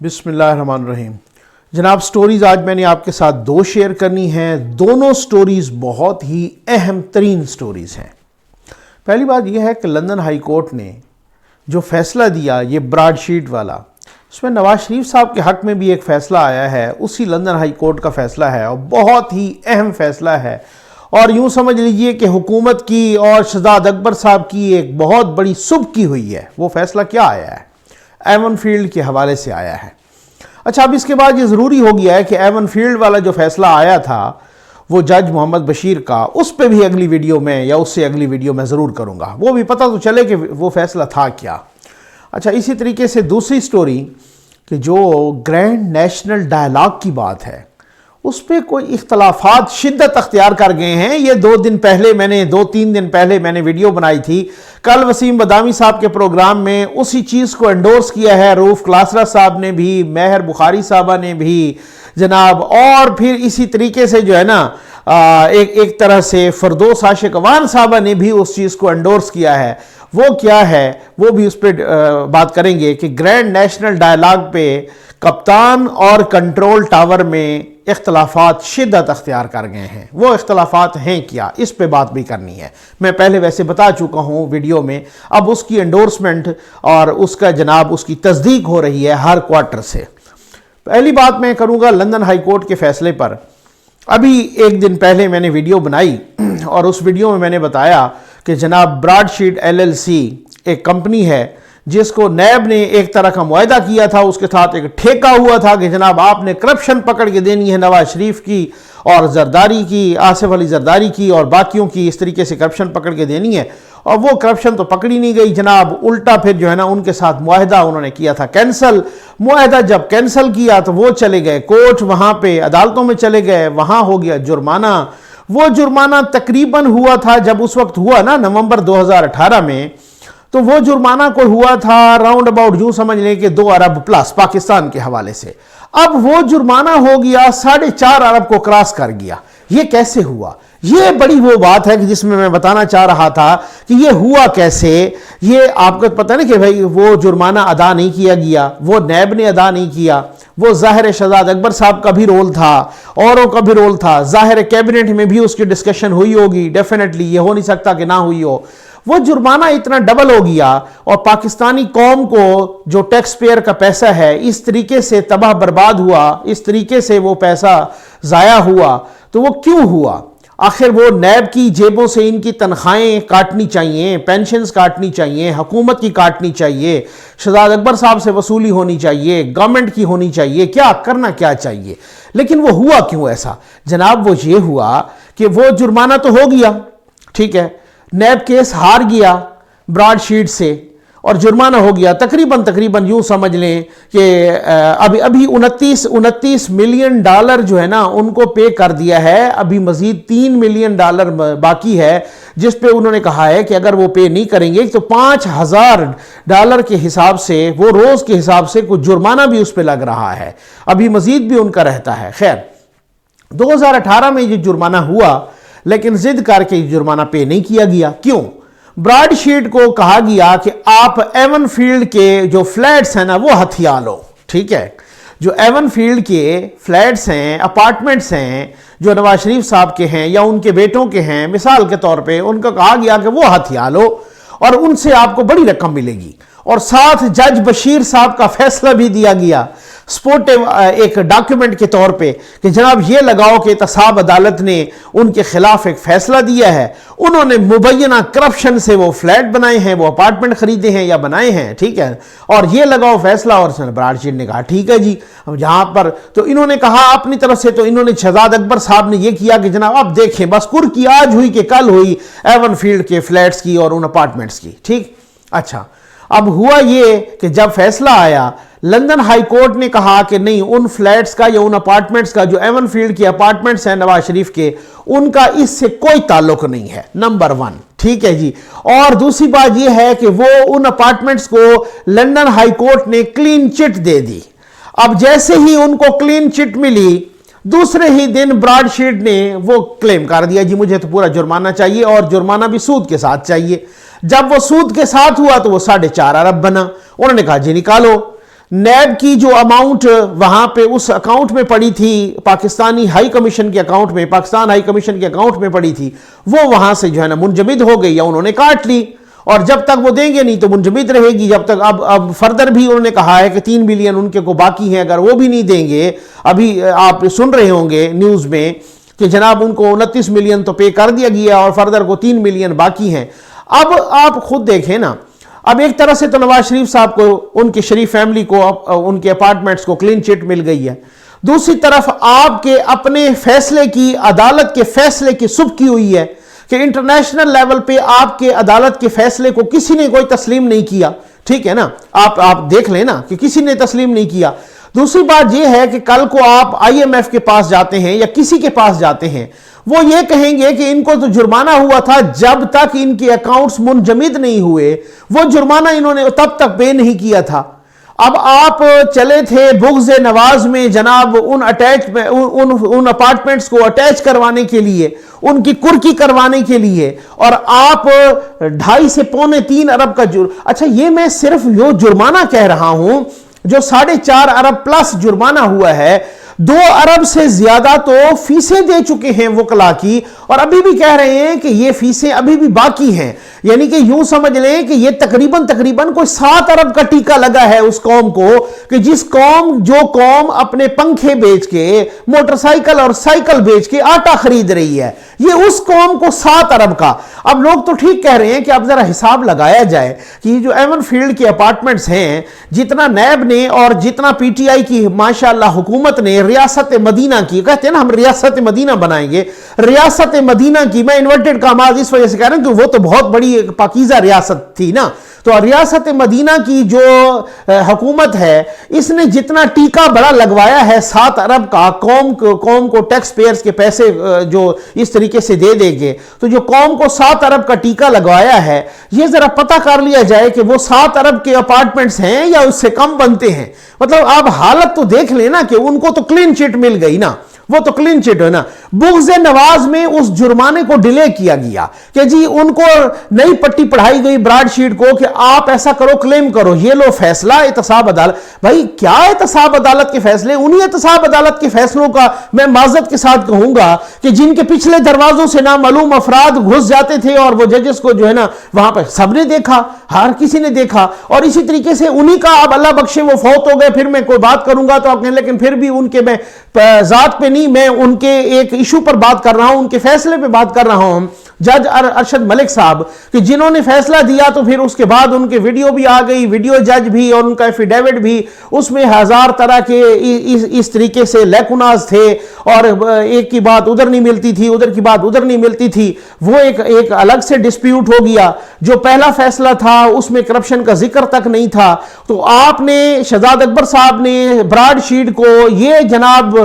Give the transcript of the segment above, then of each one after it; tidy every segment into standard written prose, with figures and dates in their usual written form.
بسم اللہ الرحمن الرحیم۔ جناب سٹوریز آج میں نے آپ کے ساتھ دو شیئر کرنی ہیں۔ دونوں سٹوریز بہت ہی اہم ترین سٹوریز ہیں۔ پہلی بات یہ ہے کہ لندن ہائی کورٹ نے جو فیصلہ دیا، یہ براڈ شیٹ والا، اس میں نواز شریف صاحب کے حق میں بھی ایک فیصلہ آیا ہے، اسی لندن ہائی کورٹ کا فیصلہ ہے اور بہت ہی اہم فیصلہ ہے، اور یوں سمجھ لیجئے کہ حکومت کی اور شہزاد اکبر صاحب کی ایک بہت بڑی صبح کی ہوئی ہے۔ وہ فیصلہ کیا آیا ہے؟ ایون فیلڈ کے حوالے سے آیا ہے۔ اچھا، اب اس کے بعد یہ ضروری ہو گیا ہے کہ ایون فیلڈ والا جو فیصلہ آیا تھا وہ جج محمد بشیر کا، اس پہ بھی اگلی ویڈیو میں یا اس سے اگلی ویڈیو میں ضرور کروں گا، وہ بھی پتہ تو چلے کہ وہ فیصلہ تھا کیا۔ اچھا، اسی طریقے سے دوسری سٹوری کہ جو گرینڈ نیشنل ڈائلاگ کی بات ہے، اس پہ کوئی اختلافات شدت اختیار کر گئے ہیں۔ یہ دو تین دن پہلے میں نے ویڈیو بنائی تھی۔ کل وسیم بدامی صاحب کے پروگرام میں اسی چیز کو انڈورس کیا ہے روف کلاسرا صاحب نے بھی، مہر بخاری صاحبہ نے بھی جناب، اور پھر اسی طریقے سے جو ہے نا ایک طرح سے فردوس عاشق اوان صاحبہ نے بھی اس چیز کو انڈورس کیا ہے۔ وہ کیا ہے وہ بھی اس پہ بات کریں گے کہ گرینڈ نیشنل ڈائلاگ پہ کپتان اور کنٹرول ٹاور میں اختلافات شدت اختیار کر گئے ہیں۔ وہ اختلافات ہیں کیا، اس پہ بات بھی کرنی ہے۔ میں پہلے ویسے بتا چکا ہوں ویڈیو میں، اب اس کی انڈورسمنٹ اور اس کا جناب اس کی تصدیق ہو رہی ہے ہر کوارٹر سے۔ پہلی بات میں کروں گا لندن ہائی کورٹ کے فیصلے پر۔ ابھی ایک دن پہلے میں نے ویڈیو بنائی اور اس ویڈیو میں میں نے بتایا کہ جناب براڈ شیٹ LLC ایک کمپنی ہے جس کو نیب نے ایک طرح کا معاہدہ کیا تھا، اس کے ساتھ ایک ٹھیکہ ہوا تھا کہ جناب آپ نے کرپشن پکڑ کے دینی ہے نواز شریف کی اور زرداری کی، آصف علی زرداری کی اور باقیوں کی، اس طریقے سے کرپشن پکڑ کے دینی ہے، اور وہ کرپشن تو پکڑی نہیں گئی جناب، الٹا پھر جو ہے نا ان کے ساتھ معاہدہ انہوں نے کیا تھا کینسل۔ معاہدہ جب کینسل کیا تو وہ چلے گئے کورٹ، وہاں پہ عدالتوں میں چلے گئے، وہاں ہو گیا جرمانہ۔ وہ جرمانہ تقریباً ہوا تھا جب اس وقت ہوا نا نومبر 2018 میں، تو وہ جرمانہ کو ہوا تھا راؤنڈ اباؤٹ یوں سمجھ لیں کہ 2 ارب پلس پاکستان کے حوالے سے۔ اب وہ جرمانہ ہو گیا 4.5 ارب کو کراس کر گیا۔ یہ کیسے ہوا؟ یہ بڑی وہ بات ہے کہ جس میں بتانا چاہ رہا تھا کہ یہ ہوا کیسے۔ یہ آپ کو پتہ نہیں کہ بھائی وہ جرمانہ ادا نہیں کیا گیا، وہ نیب نے ادا نہیں کیا، وہ ظاہر شہزاد اکبر صاحب کا بھی رول تھا، اوروں کا بھی رول تھا، ظاہر کیبنٹ میں بھی اس کی ڈسکشن ہوئی ہوگی، ڈیفینیٹلی یہ ہو نہیں سکتا کہ نہ ہوئی ہو۔ وہ جرمانہ اتنا ڈبل ہو گیا اور پاکستانی قوم کو جو ٹیکس پیئر کا پیسہ ہے اس طریقے سے تباہ برباد ہوا، اس طریقے سے وہ پیسہ ضائع ہوا، تو وہ کیوں ہوا؟ آخر وہ نیب کی جیبوں سے ان کی تنخواہیں کاٹنی چاہیے، پینشنز کاٹنی چاہیے، حکومت کی کاٹنی چاہیے، شہزاد اکبر صاحب سے وصولی ہونی چاہیے، گورنمنٹ کی ہونی چاہیے، کرنا کیا چاہیے، لیکن وہ ہوا کیوں ایسا؟ جناب وہ یہ ہوا کہ وہ جرمانہ تو ہو گیا، ٹھیک ہے، نیب کیس ہار گیا براڈ شیٹ سے اور جرمانہ ہو گیا تقریباً یوں سمجھ لیں کہ ابھی 29 ملین ڈالر جو ہے نا ان کو پے کر دیا ہے، ابھی مزید 3 ملین ڈالر باقی ہے، جس پہ انہوں نے کہا ہے کہ اگر وہ پے نہیں کریں گے تو 5,000 ڈالر کے حساب سے، وہ روز کے حساب سے کچھ جرمانہ بھی اس پہ لگ رہا ہے، ابھی مزید بھی ان کا رہتا ہے۔ خیر 2018 میں یہ جرمانہ ہوا، لیکن ضد کر کے جرمانہ پے نہیں کیا گیا۔ کیوں؟ براڈ شیٹ کو کہا گیا کہ آپ ایون فیلڈ کے جو فلیٹس ہیں نا وہ ہتھیا لو، ٹھیک ہے، جو ایون فیلڈ کے فلیٹس ہیں، اپارٹمنٹس ہیں جو نواز شریف صاحب کے ہیں یا ان کے بیٹوں کے ہیں، مثال کے طور پہ ان کو کہا گیا کہ وہ ہتھیا لو اور ان سے آپ کو بڑی رقم ملے گی، اور ساتھ جج بشیر صاحب کا فیصلہ بھی دیا گیا سپورٹیو ایک ڈاکیومنٹ کے طور پہ کہ جناب یہ لگاؤ کہ احتساب عدالت نے ان کے خلاف ایک فیصلہ دیا ہے، انہوں نے مبینہ کرپشن سے وہ فلیٹ بنائے ہیں، وہ اپارٹمنٹ خریدے ہیں یا بنائے ہیں، ٹھیک ہے، اور یہ لگاؤ فیصلہ، اور براڈ شیٹ نے کہا ٹھیک ہے جی۔ جہاں پر تو انہوں نے کہا اپنی طرف سے، تو انہوں نے شہزاد اکبر صاحب نے یہ کیا کہ جناب اب دیکھیں بس کی آج ہوئی کہ کل ہوئی ایون فیلڈ کے فلیٹس کی اور ان اپارٹمنٹس کی، ٹھیک۔ اچھا، اب ہوا یہ کہ جب فیصلہ آیا لندن ہائی کورٹ نے کہا کہ نہیں، ان فلیٹس کا یا ان اپارٹمنٹس کا جو ایون فیلڈ کے اپارٹمنٹس ہیں نواز شریف کے، ان کا اس سے کوئی تعلق نہیں ہے، نمبر 1، ٹھیک ہے جی۔ اور دوسری بات یہ ہے کہ وہ ان اپارٹمنٹس کو لندن ہائی کورٹ نے کلین چٹ دے دی۔ اب جیسے ہی ان کو کلین چٹ ملی، دوسرے ہی دن براڈ شیٹ نے وہ کلیم کر دیا جی مجھے تو پورا جرمانہ چاہیے، اور جرمانہ بھی سود کے ساتھ چاہیے۔ جب وہ سود کے ساتھ ہوا تو وہ 4.5 ارب بنا، انہوں نے کہا جی نکالو۔ نیب کی جو اماؤنٹ وہاں پہ اس اکاؤنٹ میں پڑی تھی، پاکستانی ہائی کمیشن کے اکاؤنٹ میں، پاکستان ہائی کمیشن کے اکاؤنٹ میں پڑی تھی، وہ وہاں سے جو ہے نا منجمد ہو گئی یا انہوں نے کاٹ لی، اور جب تک وہ دیں گے نہیں تو منجمد رہے گی جب تک۔ اب فردر بھی انہوں نے کہا ہے کہ 3 بلین ان کے کو باقی ہیں، اگر وہ بھی نہیں دیں گے، ابھی آپ سن رہے ہوں گے نیوز میں کہ جناب ان کو 29 ملین تو پے کر دیا گیا اور فردر کو 3 ملین باقی ہیں۔ اب آپ خود دیکھیں نا، اب ایک طرح سے تو نواز شریف صاحب کو، ان کی شریف فیملی کو، ان کے اپارٹمنٹس کو کلین چٹ مل گئی ہے، دوسری طرف آپ کے اپنے فیصلے کی، عدالت کے فیصلے کی سبکی ہوئی ہے کہ انٹرنیشنل لیول پہ آپ کے عدالت کے فیصلے کو کسی نے کوئی تسلیم نہیں کیا، ٹھیک ہے نا، آپ دیکھ لیں نا کہ کسی نے تسلیم نہیں کیا۔ دوسری بات یہ ہے کہ کل کو آپ IMF کے پاس جاتے ہیں یا کسی کے پاس جاتے ہیں، وہ یہ کہیں گے کہ ان کو تو جرمانہ ہوا تھا جب تک ان کے اکاؤنٹس منجمد نہیں ہوئے، وہ جرمانہ انہوں نے تب تک پے نہیں کیا تھا۔ اب آپ چلے تھے بغض نواز میں جناب ان اپارٹمنٹس کو اٹیچ کروانے کے لیے، ان کی کرکی کروانے کے لیے، اور آپ 2.5 سے 3 ارب کا اچھا یہ میں صرف جو جرمانہ کہہ رہا ہوں جو 4.5 ارب پلس جرمانہ ہوا ہے، 2 ارب سے زیادہ تو فیسیں دے چکے ہیں وکلا کی، اور ابھی بھی کہہ رہے ہیں کہ یہ فیسیں ابھی بھی باقی ہیں، یعنی کہ یوں سمجھ لیں کہ یہ تقریباً کوئی 7 ارب کا ٹیکہ لگا ہے اس قوم کو، کہ جو قوم اپنے پنکھے بیچ کے، موٹر سائیکل اور سائیکل بیچ کے آٹا خرید رہی ہے، یہ اس قوم کو 7 ارب کا۔ اب لوگ تو ٹھیک کہہ رہے ہیں کہ اب ذرا حساب لگایا جائے کہ یہ جو ایون فیلڈ کے اپارٹمنٹس ہیں، جتنا نیب نے اور جتنا PTI کی ماشاءاللہ حکومت نے ریاست مدینہ کی، کہتے ہیں نا ہم ریاست مدینہ بنائیں گے، ریاست مدینہ کی، میں انورٹڈ کاماز اس وجہ سے کہہ رہا ہوں کہ وہ تو بہت بڑی پاکیزہ ریاست تھی نا، تو ریاست مدینہ کی جو حکومت ہے، اس نے جتنا ٹیکہ بڑا لگوایا ہے 7 ارب کا، قوم کو ٹیکس پیئرز کے پیسے جو اس طریقے سے دے دے گے، تو جو قوم کو 7 ارب کا ٹیکہ لگوایا ہے، یہ ذرا پتہ کر لیا جائے کہ وہ 7 ارب کے اپارٹمنٹس ہیں یا اس سے کم بنتے ہیں۔ مطلب آپ حالت تو دیکھ لیں نا کہ ان کو تو کلین چٹ مل گئی نا، وہ تو کلین چٹ ہے نا۔ بغض نواز میں اس جرمانے کو ڈیلے کیا گیا کہ جی ان کو نئی پٹی پڑھائی گئی براڈ شیٹ کو کہ آپ ایسا کرو، کلیم کرو، یہ لو فیصلہ احتساب عدالت۔ بھائی کیا احتساب عدالت کے فیصلے؟ انہی احتساب عدالت کے فیصلوں کا میں معذرت کے ساتھ کہوں گا کہ جن کے پچھلے دروازوں سے نامعلوم افراد گھس جاتے تھے اور وہ ججز کو جو ہے نا وہاں پہ سب نے دیکھا، ہر کسی نے دیکھا، اور اسی طریقے سے انہی کا اب اللہ بخشے وہ فوت ہو گئے، پھر میں کوئی بات کروں گا تو آپ کہیں لیکن پھر بھی ان کے میں ذات پہ نہیں، میں ان کے ایک ایشو پر بات کر رہا ہوں، ان کے فیصلے پہ بات کر رہا ہوں، جج ارشد ملک صاحب، کہ جنہوں نے فیصلہ دیا تو پھر اس کے بعد ان کے ویڈیو بھی آ گئی، ویڈیو جج بھی، اور ان کا ایفیڈیوٹ بھی، اس میں 1000 طرح کے اس طریقے سے لیکوناز تھے، اور ایک کی بات ادھر نہیں ملتی تھی، ادھر کی بات ادھر نہیں ملتی تھی، وہ ایک الگ سے ڈسپیوٹ ہو گیا۔ جو پہلا فیصلہ تھا اس میں کرپشن کا ذکر تک نہیں تھا، تو آپ نے شہزاد اکبر صاحب نے براڈ شیٹ کو یہ جناب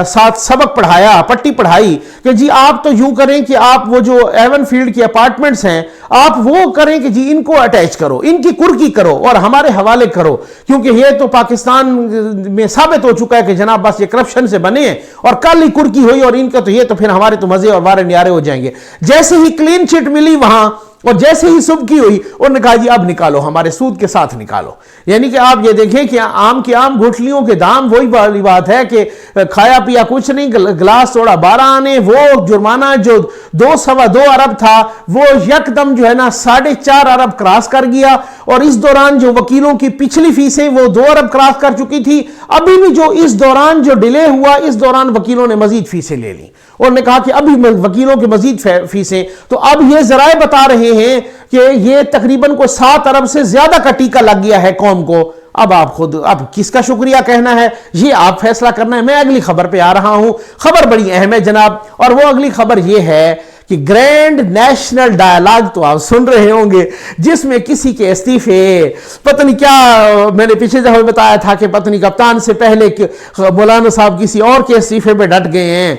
ساتھ سبق پڑھایا، پٹی پڑھائی کہ جی آپ تو یوں کریں کہ آپ وہ جو ایون فیلڈ کی اپارٹمنٹس ہیں آپ وہ کریں کہ جی ان کو اٹیچ کرو، ان کی کرکی کرو اور ہمارے حوالے کرو، کیونکہ یہ تو پاکستان میں ثابت ہو چکا ہے کہ جناب بس یہ کرپشن سے بنے ہیں، اور کل ہی کرکی ہوئی اور ان کا تو یہ تو پھر ہمارے تو مزے اور وارے نیارے ہو جائیں گے۔ جیسے ہی کلین چٹ ملی وہاں، اور جیسے ہی صبح کی ہوئی انہوں نے کہا جی اب نکالو، ہمارے سود کے ساتھ نکالو۔ یعنی کہ آپ یہ دیکھیں کہ عام کے عام گھٹلیوں کے دام، وہی والی بات ہے کہ کھایا پیا کچھ نہیں، گلاس توڑا 12 آنے، وہ جرمانہ جو 2.25 ارب تھا وہ یکدم جو ہے نا 4.5 ارب کراس کر گیا، اور اس دوران جو وکیلوں کی پچھلی فیسیں وہ 2 ارب کراس کر چکی تھی، ابھی بھی جو اس دوران جو ڈیلے ہوا اس دوران وکیلوں نے مزید فیسیں لے لیں، اور نے کہا کہ ابھی وکیلوں کے مزید فیسیں، تو اب یہ ذرائع بتا رہے ہیں کہ یہ تقریباً کو 7 ارب سے زیادہ کا ٹیکہ لگ گیا ہے قوم کو۔ اب آپ خود اب کس کا شکریہ کہنا ہے یہ آپ فیصلہ کرنا ہے۔ میں اگلی خبر پہ آ رہا ہوں، خبر بڑی اہم ہے جناب، اور وہ اگلی خبر یہ ہے کہ گرینڈ نیشنل ڈائیلاگ تو آپ سن رہے ہوں گے، جس میں کسی کے استعفے، پتہ نہیں کیا، میں نے پیچھے دفعہ بتایا تھا کہ پتہ نہیں کپتان سے پہلے مولانا صاحب کسی اور کے استعفے پہ ڈٹ گئے ہیں،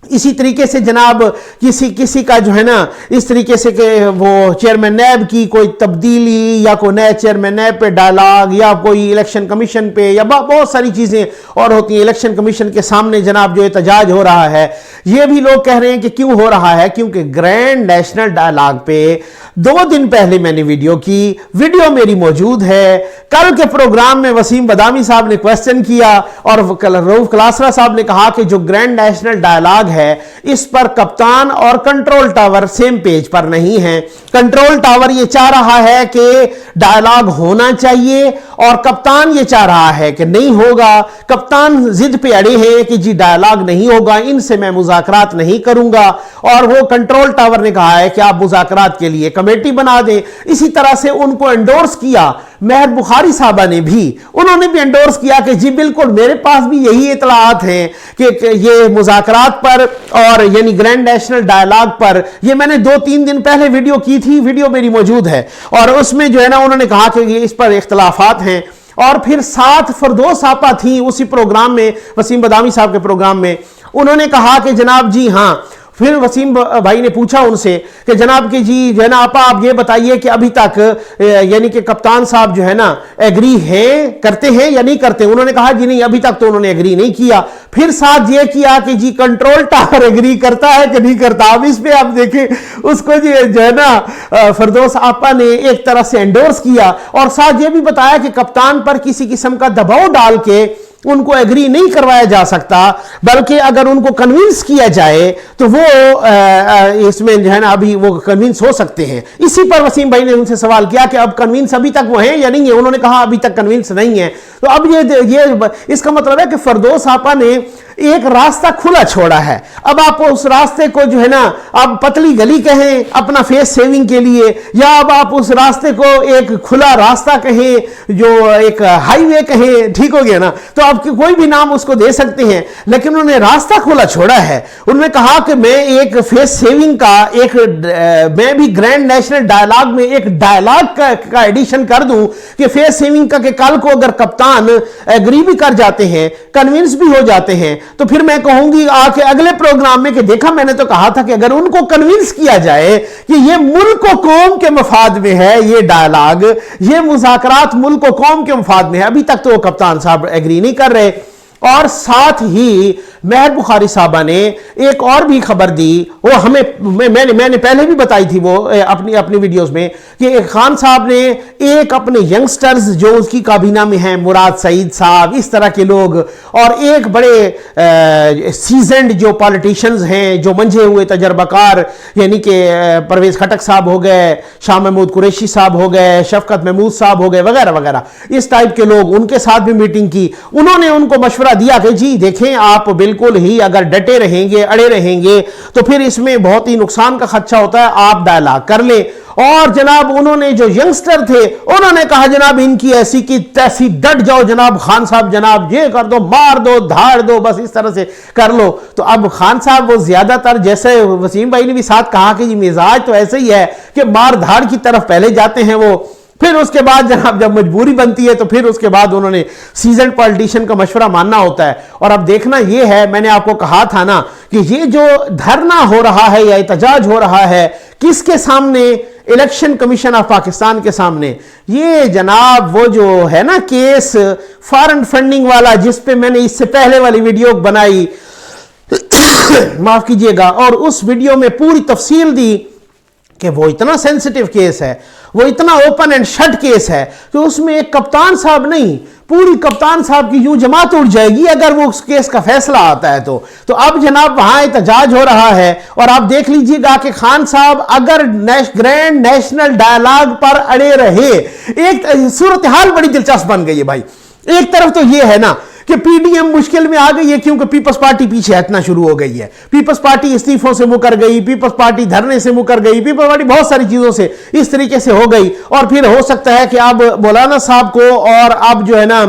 اسی طریقے سے جناب کسی کا جو ہے نا اس طریقے سے کہ وہ چیئرمین نیب کی کوئی تبدیلی یا کوئی نئے چیئرمین نیب پہ ڈائلاگ یا کوئی الیکشن کمیشن پہ یا بہت ساری چیزیں اور ہوتی ہیں. الیکشن کمیشن کے سامنے جناب جو احتجاج ہو رہا ہے, یہ بھی لوگ کہہ رہے ہیں کہ کیوں ہو رہا ہے, کیونکہ گرینڈ نیشنل ڈائلاگ پہ 2 دن پہلے میں نے ویڈیو کی, ویڈیو میری موجود ہے. کل کے پروگرام میں وسیم بدامی صاحب نے کویسچن کیا اور رؤف کلاسرا صاحب نے کہا کہ جو گرینڈ نیشنل ڈائلاگ ہے اس پر کپتان اور کنٹرول ٹاور سیم پیج پر نہیں ہیں. کنٹرول ٹاور یہ چاہ رہا ہے کہ ڈائلاگ ہونا چاہیے اور کپتان یہ چاہ رہا ہے کہ نہیں ہوگا. کپتان ضد پہ اڑے ہیں کہ جی ڈائلاگ نہیں ہوگا, ان سے میں مذاکرات نہیں کروں گا, اور وہ کنٹرول ٹاور نے کہا ہے کہ آپ مذاکرات کے لیے کمیٹی بنا دیں. اسی طرح سے ان کو انڈورس کیا مہر بخاری صاحبہ نے بھی, انہوں نے بھی انڈورس کیا کہ جی بالکل میرے پاس بھی یہی اطلاعات ہیں کہ یہ مذاکرات پر اور یعنی گرینڈ نیشنل ڈائلاگ پر, یہ میں نے 2-3 دن پہلے ویڈیو کی تھی, ویڈیو میری موجود ہے, اور اس میں جو ہے نا انہوں نے کہا کہ یہ اس پر اختلافات ہیں. اور پھر ساتھ فردوس آپا تھیں اسی پروگرام میں, وسیم بدامی صاحب کے پروگرام میں, انہوں نے کہا کہ جناب جی ہاں. پھر وسیم بھائی نے پوچھا ان سے کہ جناب کہ جی جو ہے نا آپا آپ یہ بتائیے کہ ابھی تک یعنی کہ کپتان صاحب جو ہے نا ایگری ہیں, کرتے ہیں یا نہیں کرتے. انہوں نے کہا جی نہیں ابھی تک تو انہوں نے ایگری نہیں کیا. پھر ساتھ یہ کیا کہ جی کنٹرول ٹاور ایگری کرتا ہے کہ نہیں کرتا. اب اس پہ آپ دیکھیں اس کو جو ہے نا فردوس آپا نے ایک طرح سے انڈورس کیا, اور ساتھ یہ بھی بتایا کہ کپتان پر کسی قسم کا دباؤ ڈال کے ان کو ایگری نہیں کروایا جا سکتا, بلکہ اگر ان کو کنونس کیا جائے تو وہ اس میں جو ہے نا ابھی وہ کنونس ہو سکتے ہیں. اسی پر وسیم بھائی نے ان سے سوال کیا کہ اب کنونس ابھی تک وہ ہیں یا نہیں ہیں. انہوں نے کہا ابھی تک کنونس نہیں ہے. تو اب یہ اس کا مطلب ہے کہ فردوس آپا نے ایک راستہ کھلا چھوڑا ہے. اب آپ اس راستے کو جو ہے نا آپ پتلی گلی کہیں اپنا فیس سیونگ کے لیے, یا اب آپ اس راستے کو ایک کھلا راستہ کہیں, جو ایک ہائی وے کہیں, ٹھیک ہو گیا نا. تو آپ کوئی بھی نام اس کو دے سکتے ہیں, لیکن انہوں نے راستہ کھلا چھوڑا ہے. انہوں نے کہا کہ میں ایک فیس سیونگ کا ایک میں بھی گرینڈ نیشنل ڈائلاگ میں ایک ڈائلاگ کا ایڈیشن کر دوں کہ فیس سیونگ کا, کہ کل کو اگر کپتان ایگری بھی کر جاتے ہیں, کنونس بھی ہو جاتے ہیں, تو پھر میں کہوں گی آ کے اگلے پروگرام میں کہ دیکھا میں نے تو کہا تھا کہ اگر ان کو کنونس کیا جائے کہ یہ ملک و قوم کے مفاد میں ہے, یہ ڈائلاگ, یہ مذاکرات ملک و قوم کے مفاد میں ہے. ابھی تک تو وہ کپتان صاحب ایگری نہیں کر رہے. اور ساتھ ہی مہر بخاری صاحبہ نے ایک اور بھی خبر دی, وہ ہمیں میں نے پہلے بھی بتائی تھی وہ اپنی ویڈیوز میں, کہ خان صاحب نے ایک اپنے ینگسٹرز جو اس کی کابینہ میں ہیں, مراد سعید صاحب, اس طرح کے لوگ, اور ایک بڑے سیزنڈ جو پالیٹیشنز ہیں, جو منجھے ہوئے تجربہ کار, یعنی کہ پرویز خٹک صاحب ہو گئے, شاہ محمود قریشی صاحب ہو گئے, شفقت محمود صاحب ہو گئے, وغیرہ وغیرہ, اس ٹائپ کے لوگ, ان کے ساتھ بھی میٹنگ کی. انہوں نے ان کو مشورہ دیا کہ جی دیکھیں آپ بالکل ہی اگر ڈٹے رہیں گے, اڑے رہیں گے, تو پھر اس میں بہت ہی نقصان کا خدشہ ہوتا ہے, آپ ڈائلاگ کر لیں. اور جناب انہوں نے جو ینگسٹر تھے انہوں نے کہا جناب ان کی ایسی کی تیسی ڈٹ جاؤ جناب, خان صاحب جناب یہ کر دو, مار دو, دھاڑ دو, بس اس طرح سے کر لو. تو اب خان صاحب وہ زیادہ تر, جیسے وسیم بھائی نے بھی ساتھ کہا کہ یہ مزاج تو ایسے ہی ہے کہ مار دھاڑ کی طرف پہلے جاتے ہیں وہ, پھر اس کے بعد جناب جب مجبوری بنتی ہے تو پھر اس کے بعد انہوں نے سیزنڈ پالیٹیشین کا مشورہ ماننا ہوتا ہے. اور اب دیکھنا یہ ہے, میں نے آپ کو کہا تھا نا کہ یہ جو دھرنا ہو رہا ہے یا احتجاج ہو رہا ہے, کس کے سامنے؟ الیکشن کمیشن آف پاکستان کے سامنے. یہ جناب وہ جو ہے نا کیس فارن فنڈنگ والا, جس پہ میں نے اس سے پہلے والی ویڈیو بنائی, معاف کیجئے گا, اور اس ویڈیو میں پوری تفصیل دی کہ وہ اتنا سینسٹیو کیس ہے, وہ اتنا اوپن اینڈ شٹ کیس ہے کہ اس میں ایک کپتان صاحب نہیں, پوری کپتان صاحب کی یوں جماعت اٹھ جائے گی اگر وہ اس کیس کا فیصلہ آتا ہے. تو اب جناب وہاں احتجاج ہو رہا ہے, اور آپ دیکھ لیجئے گا کہ خان صاحب اگر گرینڈ نیشنل ڈائلاگ پر اڑے رہے, ایک صورتحال بڑی دلچسپ بن گئی ہے بھائی. ایک طرف تو یہ ہے نا کہ پی ڈی ایم مشکل میں آ گئی ہے کیونکہ پیپلز پارٹی پیچھے ہٹنا شروع ہو گئی ہے, پیپلز پارٹی استعفوں سے مکر گئی, پیپلز پارٹی دھرنے سے مکر گئی, پیپلز پارٹی بہت ساری چیزوں سے اس طریقے سے ہو گئی. اور پھر ہو سکتا ہے کہ اب مولانا صاحب کو اور اب جو ہے نا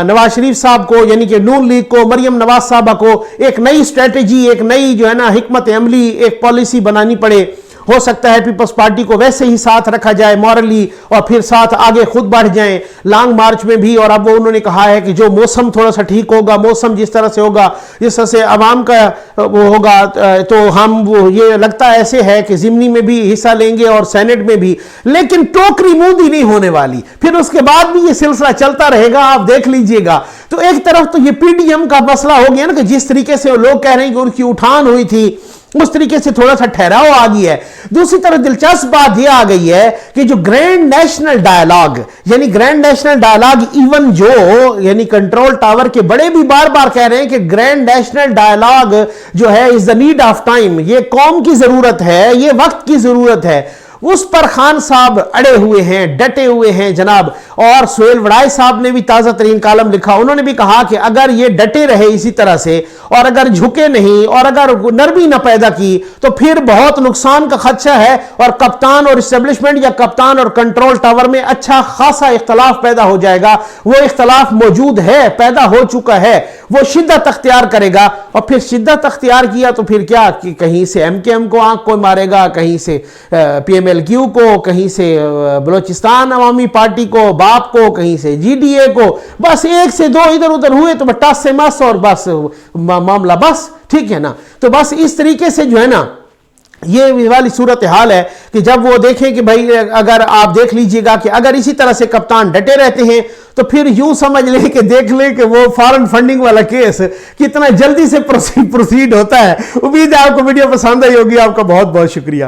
نواز شریف صاحب کو, یعنی کہ نون لیگ کو, مریم نواز صاحبہ کو ایک نئی اسٹریٹجی, ایک نئی جو ہے نا حکمت عملی, ایک پالیسی بنانی پڑے. ہو سکتا ہے پیپلز پارٹی کو ویسے ہی ساتھ رکھا جائے مورلی اور پھر ساتھ آگے خود بڑھ جائیں لانگ مارچ میں بھی. اور اب وہ انہوں نے کہا ہے کہ جو موسم تھوڑا سا ٹھیک ہوگا, موسم جس طرح سے ہوگا, جس طرح سے عوام کا وہ ہوگا, تو ہم وہ یہ لگتا ایسے ہے کہ ضمنی میں بھی حصہ لیں گے اور سینٹ میں بھی, لیکن ٹوکری موندی نہیں ہونے والی. پھر اس کے بعد بھی یہ سلسلہ چلتا رہے گا, آپ دیکھ لیجئے گا. تو ایک طرف تو یہ پی ڈی ایم کا مسئلہ ہو گیا نا کہ جس طریقے سے لوگ کہہ رہے ہیں کہ ان کی اٹھان ہوئی تھی اس طریقے سے تھوڑا سا ٹھہراؤ آ گئی ہے. دوسری طرف دلچسپ بات یہ آ گئی ہے کہ جو گرینڈ نیشنل ڈائلاگ, یعنی گرینڈ نیشنل ڈائلاگ, ایون جو یعنی کنٹرول ٹاور کے بڑے بھی بار بار کہہ رہے ہیں کہ گرینڈ نیشنل ڈائلاگ جو ہے از دا نیڈ آف ٹائم, یہ قوم کی ضرورت ہے, یہ وقت کی ضرورت ہے. اس پر خان صاحب اڑے ہوئے ہیں, ڈٹے ہوئے ہیں جناب. اور سہیل وڑائے صاحب نے بھی تازہ ترین کالم لکھا, انہوں نے بھی کہا کہ اگر یہ ڈٹے رہے اسی طرح سے اور اگر جھکے نہیں اور اگر نرمی نہ پیدا کی تو پھر بہت نقصان کا خدشہ ہے, اور کپتان اور اسٹیبلشمنٹ یا کپتان اور کنٹرول ٹاور میں اچھا خاصا اختلاف پیدا ہو جائے گا. وہ اختلاف موجود ہے, پیدا ہو چکا ہے, وہ شدت اختیار کرے گا. اور پھر شدت اختیار کیا تو پھر کیا کہ کہیں سے ایم کے ایم کو آنکھ کو مارے گا, کہیں سے پی ایم ایل کیو کو, کہیں سے بلوچستان عوامی پارٹی کو باپ کو, کہیں سے جی ڈی اے کو. بس ایک سے دو ادھر ادھر ہوئے تو ٹس سے مس اور بس معاملہ بس ٹھیک ہے نا. تو بس اس طریقے سے جو ہے نا یہ والی صورتحال ہے کہ جب وہ دیکھیں کہ بھائی اگر آپ دیکھ لیجئے گا کہ اگر اسی طرح سے کپتان ڈٹے رہتے ہیں تو پھر یوں سمجھ لیں کہ دیکھ لیں کہ وہ فارن فنڈنگ والا کیس کتنا جلدی سے پروسیڈ ہوتا ہے. امید ہے آپ کو ویڈیو پسند آئی ہوگی. آپ کا بہت بہت شکریہ.